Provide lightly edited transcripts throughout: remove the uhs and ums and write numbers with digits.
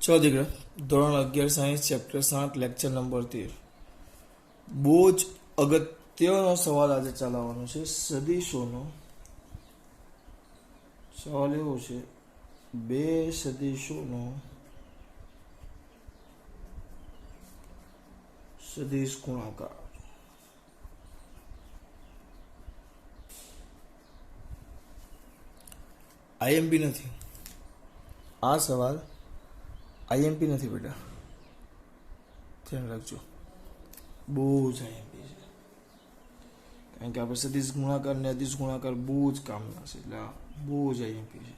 चलो दीकरा धोरण 11 science chapter 7 lecture number 13 बहुत अगत्यनो सवाल आज चलावવાનો છે સદીશોનો સવાલ એવો છે બે સદીશોનો સદિશ ગુણાકાર આઈએમપી નથી આ સવાલ आईएमपी नहीं बेटा ध्यान रखो बोझ आईएमपी है कारण कि आप सदिश गुणाकार ने अदिश गुणाकार बोझ काम ना से बोझ आईएमपी है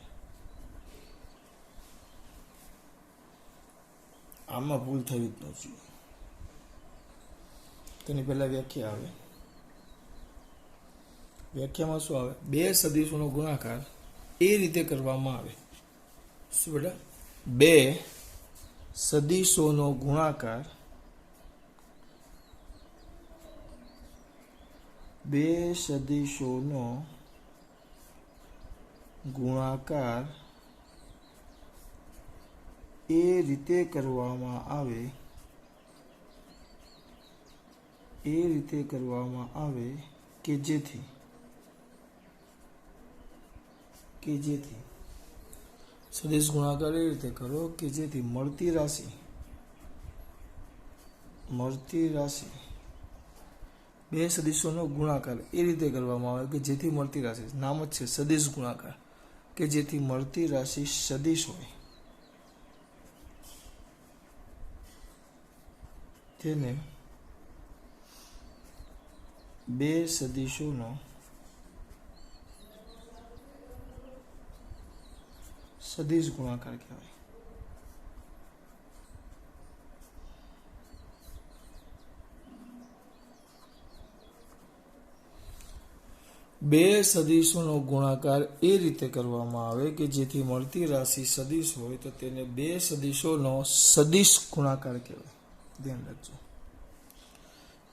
आमा भूल थवी ज न જોઈએ તેની પહેલા વ્યાખ્યા આવે વ્યાખ્યામાં શું આવે બે સદિશોનો ગુણાકાર એ રીતે કરવામાં આવે શું બેટા બે સદિશોનો ગુણાકાર બે સદિશોનો ગુણાકાર એ રીતે કરવામાં આવે કે જેથી सदिश गुणाकार ए रीते करो कि जेथी मळती राशि बे सदिशोनो गुणाकार ए रीते करवामां आवे कि जेथी मळती राशि नाम ज छे सदिश गुणाकार कि जेथी मळती राशि सदिश होय तेने बे सदिशोनो सदिश गुणाकार कहवाय बे सदिशोनो गुणाकार ए रीते करवामां आवे कि जेथी मळती राशि सदिश होय तो तेने बे सदिशोनो सदिश गुणाकार कहवाय ध्यान राखजो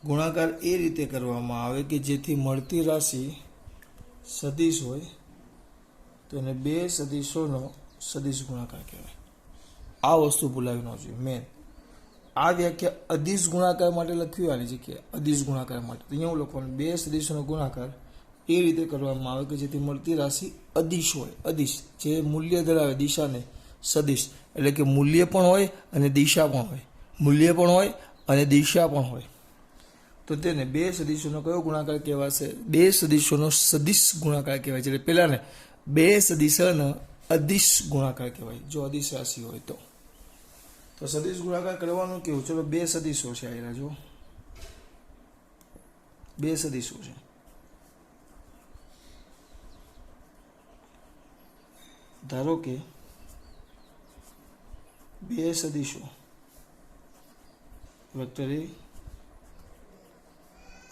गुणाकार ए रीते करवामां आवे कि जेथी मळती राशि सदिश होय तो एने बे सदिशोनो सदिश गुणाकार कहवाय आ वस्तु भूलावी न जोईए मेन आ व्याख्या अदिश गुणाकार माटे लखवी आनी जग्याए अदिश गुणाकार माटे तो अहींया लखवानुं बे सदिशोनो गुणाकार ए रीते करवामां आवे के जेथी मळती राशि अदिश होय अदिश जे मूल्य धरावे दिशा ने सदिश एटले के मूल्य पण होय अने दिशा पण होय मूल्य पण होय अने दिशा पण होय तो तेने बे सदिशोनो कयो गुणाकार कहेवाशे बे सदिशोनो सदिश गुणाकार कहेवाय छे पेला ने बे सदिशोनो अदिश गुणाकार कहवाय जो अदिश राशि होय तो सदिश गुणाकार करवानुं केवुं चलो बे सदिशो छे आयरा जो बे सदिशो छे धारो के बे सदिशो वेक्टर ए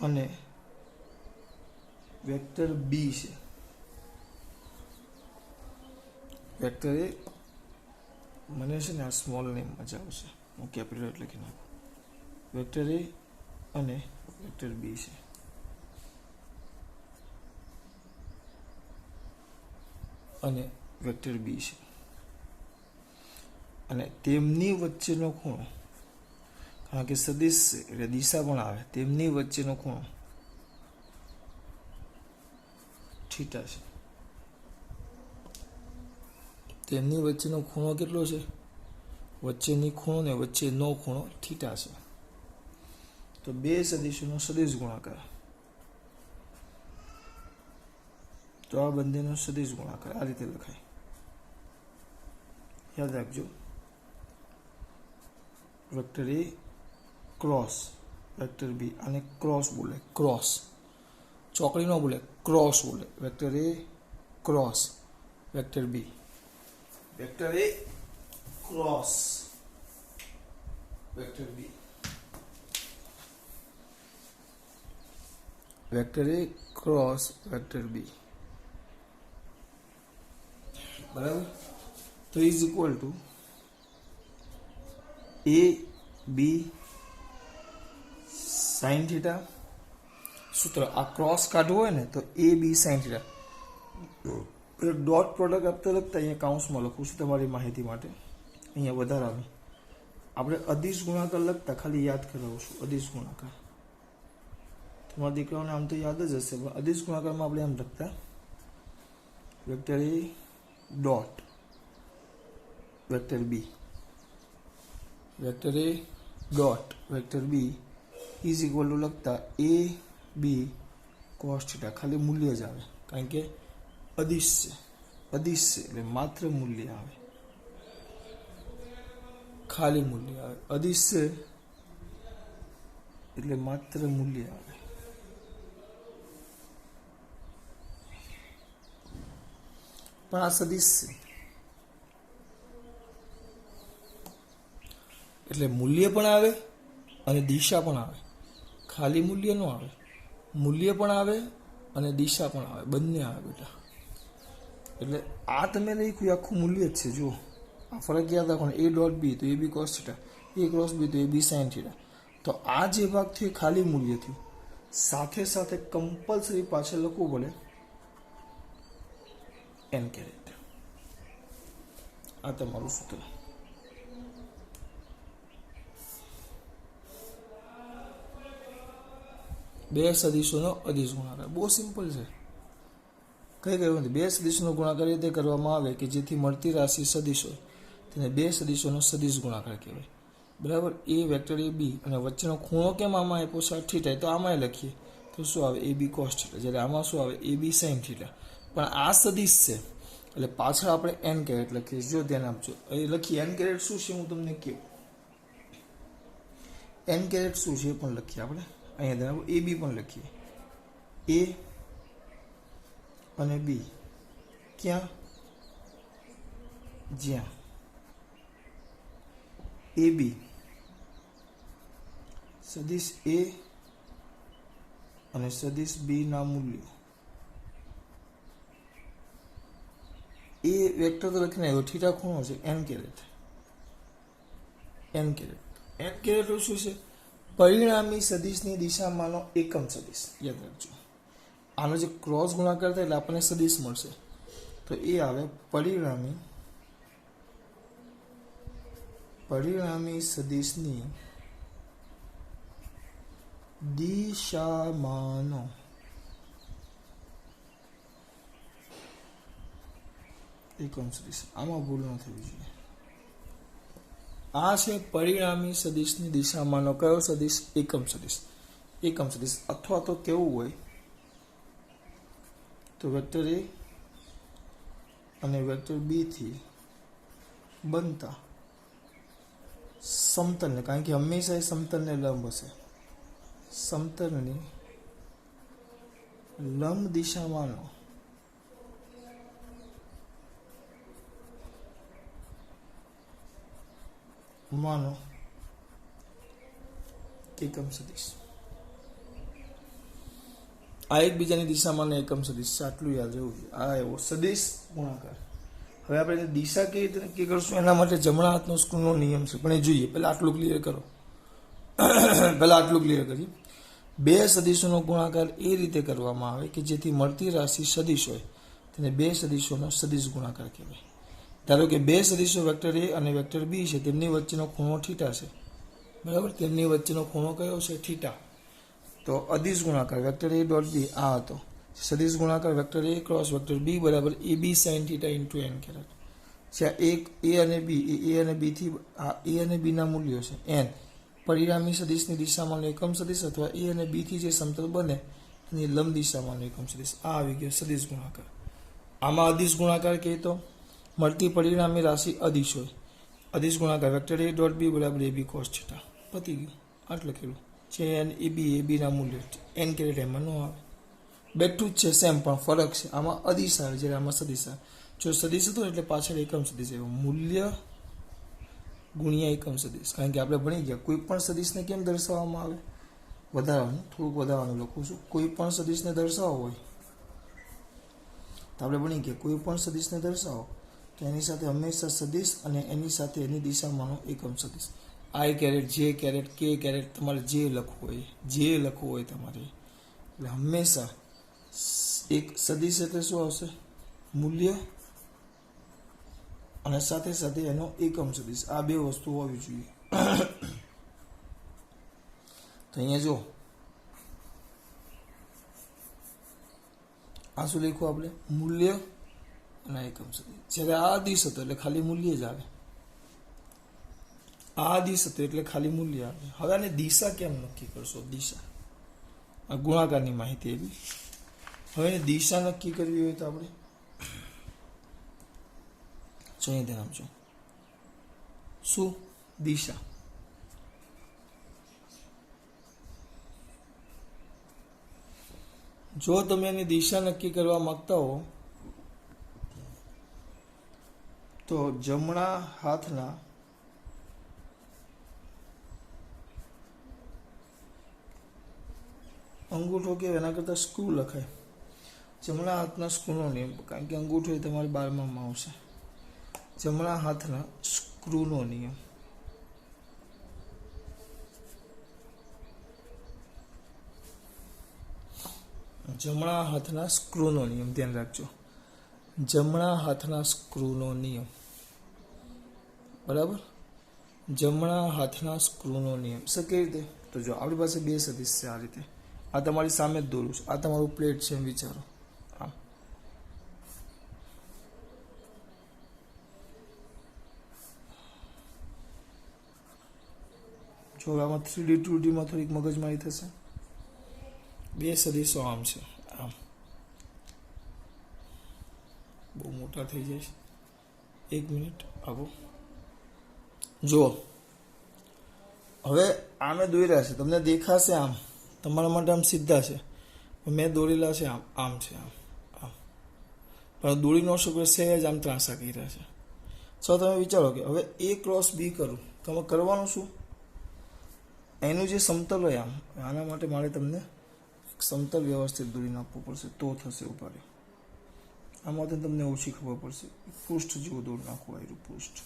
अने वेक्टर बी छे वेक्टर ए मने छे ने आ स्मॉल नेम मजा आवशे हूँ कैपिटल लखी नाखुं वेक्टर ए अने वेक्टर बी छे अने वेक्टर बी छे अने तेमनी वच्चेनो खूणो कारण के सदिश एटले दिशा पण आवे तेमनी वच्चेनो खूणो थीटा छे तेमनी वच्चेनो खूणो केटलो छे वच्चेनी खूणो ने वच्चेनो खूणो थीटा छे तो बे सदिशोनो सदिश गुणाकार तो आ बंनेनो सदिश गुणाकार आ रीते लखाय याद राखजो vector A cross vector B आने क्रॉस बोले क्रॉस चौकड़ी न बोले क्रॉस बोले vector A cross vector B vector A cross vector B vector A cross vector B बराबर तो is equal to A B sine theta सूत्र आ क्रॉस काढवो होय ने तो A B sine theta dot product आपता लगता अहींया काउंसमां लखुं छुं तमारी माहिती माटे અહીંયા વધારાનું આપણે અદિશ ગુણાકાર લખતા ખાલી યાદ કરાવું છું. અદિશ ગુણાકાર તમારા દીકરાઓને આમ તો યાદ જ હશે, પણ અદિશ ગુણાકારમાં આપણે આમ લખતા vector A dot vector B, vector A dot vector B is equal to લખતા એ બી કોસ થીટા. ખાલી મૂલ્ય જ આવે કારણ કે અદિશ છે, અદિશ છે એટલે માત્ર મૂલ્ય આવે, ખાલી મૂલ્ય આવે. અદિશ છે એટલે માત્ર મૂલ્ય આવે. પણ આ સદિશ છે એટલે મૂલ્ય પણ આવે અને દિશા પણ આવે. ખાલી મૂલ્ય ન આવે, મૂલ્ય પણ આવે અને દિશા પણ આવે, બંને આવે બેટા. એટલે આ તમે લખ્યું આખું મૂલ્ય જ છે. જુઓ આ ફરક યાદ રાખો ને, એ ડોટ બી તો એ બી કોસ થીટા, એ ક્રોસ બી તો એ બી સાઇન થીટા. તો આ જે ભાગ થયો ખાલી મૂલ્ય થયું. સાથે સાથે કમ્પલસરી પાછળ લખવું પડે એન કેરેટ. આ તમારું સૂત્ર. બે સદીશોનો અદિશ ગુણાકાર બહુ સિમ્પલ છે. કઈ કહેવું નથી. બે સદીશોનો ગુણાકાર એ રીતે કરવામાં આવે કે જેથી મળતી રાશિ સદીશ હોય તેને બે સદીશોનો સદિશ ગુણાકાર કહેવાય. બરાબર. એ વેક્ટર એ બી અને વચ્ચેનો ખૂણો કેમ આમાં આપ્યો છે થીટા, તો આમાં લખીએ તો શું આવે એ બી કોસ થીટા, જ્યારે આમાં શું આવે એ બી સાઇન થીટા. પણ આ સદિશ છે એટલે પાછળ આપણે એન કેરેટ લખીએ. જો ધ્યાન આપજો, અહીં લખીએ એન કેરેટ શું છે હું તમને કહું. એન કેરેટ શું છે એ પણ લખીએ આપણે. અહીંયા ધ્યાન એ બી પણ લખીએ. એ અને બી ક્યાં, જ્યાં એ બી સદિશ એ અને સદિશ બી ના મૂલ્યો. એ વેક્ટર તો લખીને આવ્યો, થીટા ખૂણો છે N caret. N caret, N caret શું છે? પરિણામી સદિશની દિશામાંનો એકમ સદિશ. યાદ રાખજો, આનો જે ક્રોસ ગુણાકાર થાય એટલે આપણને સદિશ મળશે. તો એ આવે પરિણામી સદિશની દિશામાંનો એકમ સદિશ. આમાં ભૂલ ન થવી જોઈએ. આ છે પરિણામી સદિશની દિશામાંનો કયો સદિશ? એકમ સદિશ. એકમ સદિશ. અથવા તો કેવું હોય તો વેક્ટર એ અને વેક્ટર બી થી બનતા સમતલને, કારણ કે હંમેશા એ સમતલને લંબ હશે, સમતલની લંબ દિશામાંનો માનો એકમ સદિશ. આ એકબીજાની દિશામાં એકમ સદિશ છે. આટલું યાદ રહેવું જોઈએ. આ એવો સદિશ ગુણાકાર. હવે આપણે દિશા કેવી રીતે નક્કી કરશું એના માટે જમણા હાથનો સ્ક્રૂનો નિયમ છે, પણ એ જોઈએ. પહેલા આટલું ક્લિયર કરો. પહેલા આટલું ક્લિયર કરીએ. બે સદિશોનો ગુણાકાર એ રીતે કરવામાં આવે કે જેથી મળતી રાશિ સદિશ હોય તેને બે સદિશોનો સદિશ ગુણાકાર કહેવાય. ધારો કે બે સદિશો વેક્ટર એ અને વેક્ટર બી છે, તેમની વચ્ચેનો ખૂણો થીટા છે. બરાબર. તેમની વચ્ચેનો ખૂણો કયો છે? થીટા. તો અદિશ ગુણાકાર વેક્ટર એ ડોટ બી આ હતો. સદિશ ગુણાકાર vector A cross vector B બરાબર A B sine theta into n caret. જ્યાં એક એ અને બી એ અને બી થી આ એ અને બી ના મૂલ્યો છે એન. પરિણામી સદિશની દિશામાં એકમ સદિશ અથવા એ અને બી થી જે સમતલ બને એની લંબ દિશામાં એકમ સદિશ. આ આવી ગયો સદિશ ગુણાકાર. આમાં અદિશ ગુણાકાર કહે તો મળતી પરિણામી રાશિ અદિશ હોય. અદિશ ગુણાકાર વેક્ટર એ ડોટ બી બરાબર એ બી કોસ થીટા. પતી ગયું. આટલું લખેલું છે. એન એ બી ના મૂલ્યો એન કેરેટ એમાં ન આવે. બેઠું જ છે સેમ, પણ ફરક છે. આમાં અદિશ આવે જ્યારે આમાં સદિશ આવે. જો સદિશ હતો એટલે પાછળ એકમ સદિશ આવ્યો. મૂલ્ય ગુણ્યા એકમ સદિશ. કારણ કે આપણે ભણી ગયા કોઈ પણ સદિશને કેમ દર્શાવવામાં આવે? વધારવાનું, થોડુંક વધારવાનું લખું છું. કોઈ પણ સદિશને દર્શાવવો હોય તો આપણે ભણી ગયા કોઈ પણ સદિશને દર્શાવો તો એની સાથે હંમેશા સદિશ અને એની સાથે એની દિશામાંનો એકમ સદિશ. આઈ કેરેટ, જે કેરેટ, કે કેરેટ, તમારે જે લખવું હોય તમારે. એટલે હંમેશા એક સદિશ એટલે શું આવશે? મૂલ્ય અને સાથે સાથે એનો એકમ સદિશ, આ બે વસ્તુ હોવી જોઈએ. તો અહીંયા જો આ શું લખ્યું આપણે? મૂલ્ય અને એકમ સદિશ. જ્યારે આ આદિશ હતો એટલે ખાલી મૂલ્ય જ આવે. આ આદિશ હતો એટલે ખાલી મૂલ્ય આવે. હવે આને દિશા કેમ નક્કી કરશો? દિશા, આ ગુણાકારની માહિતી એવી. હવે દિશા નક્કી કરવી હોય તો આપણે અહીં ધ્યાન આપજો. શું? દિશા. જો તમે એની દિશા નક્કી કરવા માંગતા હો તો જમણા હાથના અંગૂઠો કે એના કરતા સ્ક્રૂ લખાય. જમણા હાથના સ્ક્રૂનો નિયમ, કારણ કે અંગૂઠો એ તમારે 12માં આવશે. જમણા હાથના સ્ક્રૂનો નિયમ. જમણા હાથના સ્ક્રૂનો નિયમ ધ્યાન રાખજો. જમણા હાથના સ્ક્રૂનો નિયમ, બરાબર? જમણા હાથના સ્ક્રૂનો નિયમ. સર કેવી રીતે? તો જો આપણી પાસે બે સદિશ છે આ રીતે. આ તમારી સામે જ દોરું છું. આ તમારું પ્લેટ છે એમ વિચારો. આમ જો આમાં 3D 2Dમાં થોડીક મગજમારી થશે. બે સદિશો આમ છે, આમ બહુ મોટા થઈ જાય છે. 1 મિનિટ આવો. જુઓ, હવે આમે દોર્યા છે, તમને દેખાશે આમ, તમારા માટે આમ સીધા છે. મેં દોરેલા છે આમ, આમ છે, આમ આમ, પણ દોરી ન શકો, સહેજ આમ ત્રાંસા કર્યા છે. તો તમે વિચારો કે હવે A ક્રોસ B કરું, તમે કરવાનું શું? એનું જે સમતલ હોય આમ, આના માટે મારે તમને સમતલ વ્યવસ્થિત દોરી નાખવું પડશે તો થશે. ઉભા રહે, આમાંથી તમને ઓછી ખબર પડશે. પૃષ્ઠ જેવું દોરી નાખવું, આવ્યું પૃષ્ઠ,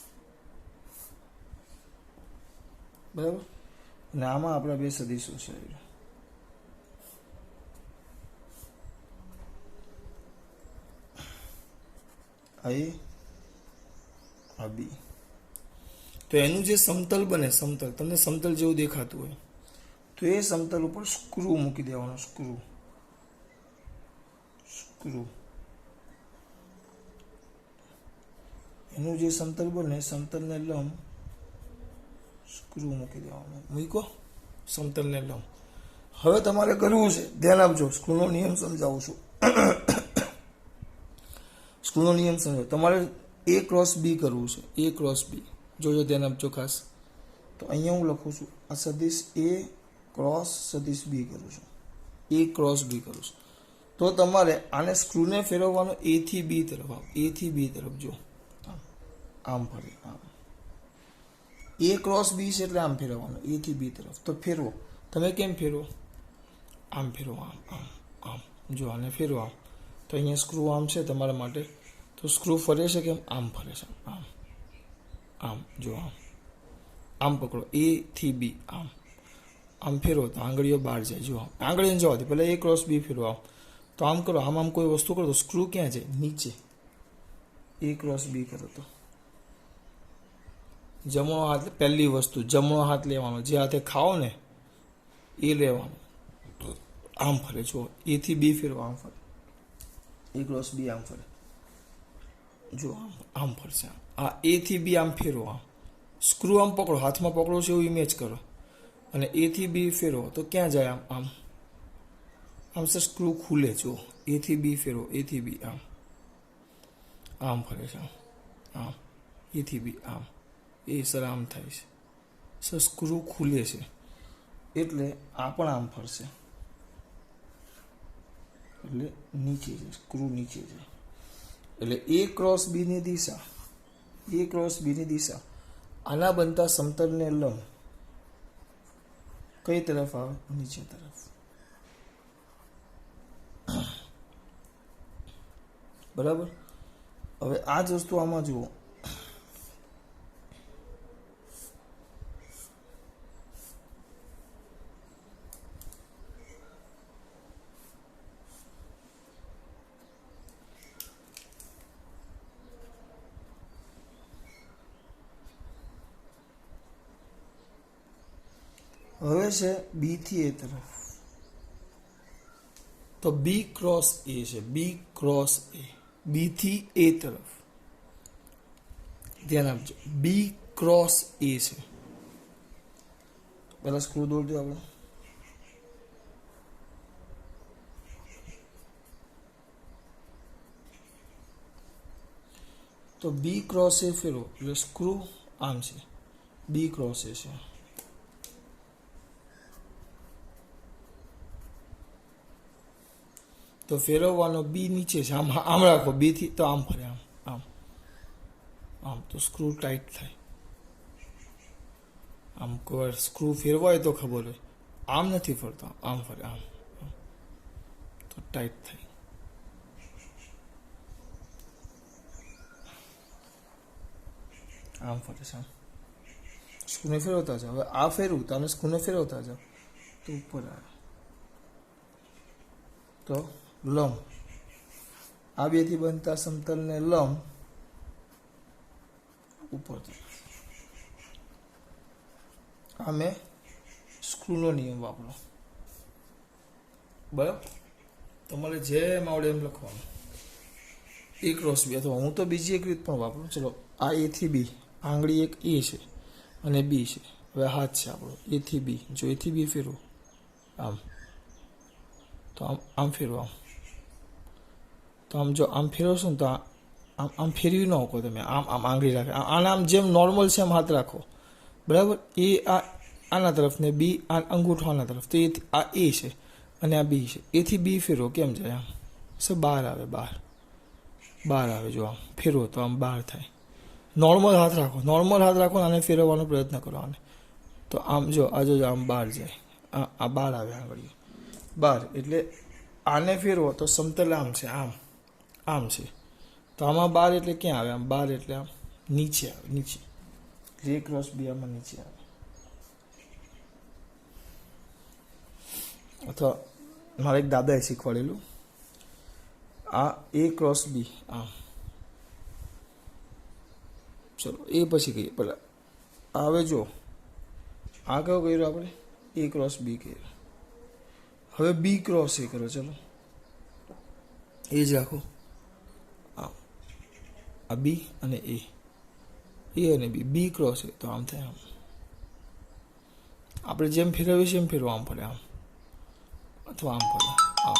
બરાબર? અને આમાં આપણા બે સદિશો છે, આ B. તો એનું જે સમતલ બને, સમતલ તમને સમતલ જેવું દેખાતું હોય તો એ સમતલ ઉપર સ્ક્રૂ મૂકી દેવાનો. Screw, screw. એનું જે સમતલ બને, સમતલને લંબ સ્ક્રૂ મૂકી દેવાનો. મૂકો સમતલને લંબ. હવે તમારે કરવું છે, ધ્યાન આપજો, સ્ક્રૂનો નિયમ સમજાવું છું. સ્ક્રૂનો નિયમ સમજો. તમારે A ક્રોસ B કરવું છે. A ક્રોસ B જોજો, ધ્યાન આપજો ખાસ. તો અહીંયા હું લખું છું આ સદિશ A ક્રોસ સદિશ B કરું છું. A ક્રોસ B કરું છું. તો તમારે આને સ્ક્રૂને ફેરવવાનો A થી B તરફ. A થી B તરફ જો, આમ ફરે, આમ. A ક્રોસ B છે એટલે આમ ફેરવવાનું, A થી B તરફ. તો ફેરવો. તમે કેમ ફેરવો? આમ ફેરવો, આમ આમ આમ. જો આને ફેરવો આમ, તો અહીંયા સ્ક્રૂ આમ છે તમારા માટે. તો સ્ક્રૂ ફરે છે કેમ? આમ ફરે છે, આમ આમ. જો આમ, આમ પકડો, A થી B, આમ આમ ફેરવો તો આંગળીઓ બહાર જાય. જો આંગળીને જવા દે, પહેલાં A ક્રોસ B ફેરવો આમ. તો આમ કરો, આમ આમ કોઈ વસ્તુ કરો તો સ્ક્રૂ ક્યાં જાય? નીચે. A ક્રોસ B કરો તો જમણો હાથ, પહેલી વસ્તુ જમણો હાથ લેવાનો, જે હાથે ખાઓ ને એ લેવાનો. આમ ફરે. જો A થી B ફેરવો, આમ ફરે. A ક્રોસ B આમ ફરે. જો આમ ફરશે. આ A થી B આમ ફેરવો, આમ સ્ક્રૂ આમ પકડો, હાથમાં પકડો છે એવું ઇમેજ કરો, અને A થી B ફેરવો તો ક્યાં જાય? આમ આમ આમ સર સ્ક્રૂ ખુલે. જો A થી B ફેરવો, A થી B આમ આમ ફરે છે, આમ A થી B આમ. એ સર આમ થાય છે સર, સ્ક્રૂ ખુલે છે એટલે આ પણ આમ ફરશે, એટલે નીચે જાય, સ્ક્રૂ નીચે જાય. એટલે A ક્રોસ B ની દિશા, A ક્રોસ B ની દિશા આના બનતા સમતલને લંબ કઈ તરફ આવે? નીચે તરફ. બરાબર? હવે આ જ વસ્તુ આમાં જુઓ. હવે છે બી થી એ તરફ, તો બી ક્રોસ એ છે, બી ક્રોસ એ, બી થી એ તરફ ધ્યાન આપજો, બી ક્રોસ એ છે. પેલા સ્ક્રૂ દોરજો આપણે. તો બી ક્રોસ એ ફેરવો એટલે સ્ક્રૂ આમ છે, બી ક્રોસ એ છે. તો ફેરવવાનો બી નીચે છે, આમ રાખો, બી થી તો આમ ફરે, આમ તો સ્ક્રૂ ટાઈટ થાય. આમ કોઈ સ્ક્રૂ ફેરવાય તો ખબર હોય, આમ નથી ફરતો, આમ ફરે, આમ તો ટાઈટ થાય. આમ ફરે છે, સ્ક્રૂને ફેરવતા જાઓ. હવે આ ફેરવું તો આને સ્ક્રૂને ફેરવતા જાઓ તો ઉપર આવે. તો લંબ, આ બેથી બનતા સમતલને લંબ ઉપર તરફ. આ મેં સ્ક્રૂનો નિયમ વાપરો. બરાબર, તમારે જેમ આવડે એમ લખવાનું. એ ક્રોસ બી, અથવા હું તો બીજી એક રીત પણ વાપરું. ચલો, આ એ થી બી, આંગળી એક એ છે અને બી છે. હવે હાથ છે આપણો, એ થી બી. જો એ થી બી ફેરવો આમ, તો આમ ફેરવો, આમ તો આમ જો આમ ફેરવશો ને તો આમ ફેરવી ન શકો તમે. આમ આંગળી રાખે, આને આમ જેમ નોર્મલ છે એમ હાથ રાખો. બરાબર, એ આના તરફ ને બી આ અંગૂઠો આના તરફ. તો આ એ છે અને આ બી છે. એથી બી ફેરવો, કેમ જાય આમ, સો બહાર આવે, બહાર આવે. જો આમ ફેરવો તો આમ બહાર થાય. નોર્મલ હાથ રાખો, ને આને ફેરવવાનો પ્રયત્ન કરો. આને તો આમ જો આ જો આમ બહાર જાય, આ બહાર આવે આંગળીઓ બહાર. એટલે આને ફેરવો તો સમતલ આમ છે, આમ છે. તો આમાં બહાર એટલે ક્યાં આવે? આમ બહાર એટલે આમ નીચે આવે, નીચે. એ ક્રોસ બી આમાં નીચે આવે. અથવા મારા એક દાદાએ શીખવાડેલું, આ એ ક્રોસ બી આમ. ચલો એ પછી કહીએ પેલા. હવે જો આ કયો કર્યો આપણે? એ ક્રોસ બી કર્યો. હવે બી ક્રોસ એ કરો. ચલો એ જ રાખો. આ બી અને એ અને બી ક્રોસ એ તો આમ થાય. આમ આપણે જેમ ફેરવીએ છીએ એમ ફેરવો, આમ ફરે, આમ અથવા આમ ફરે, આમ.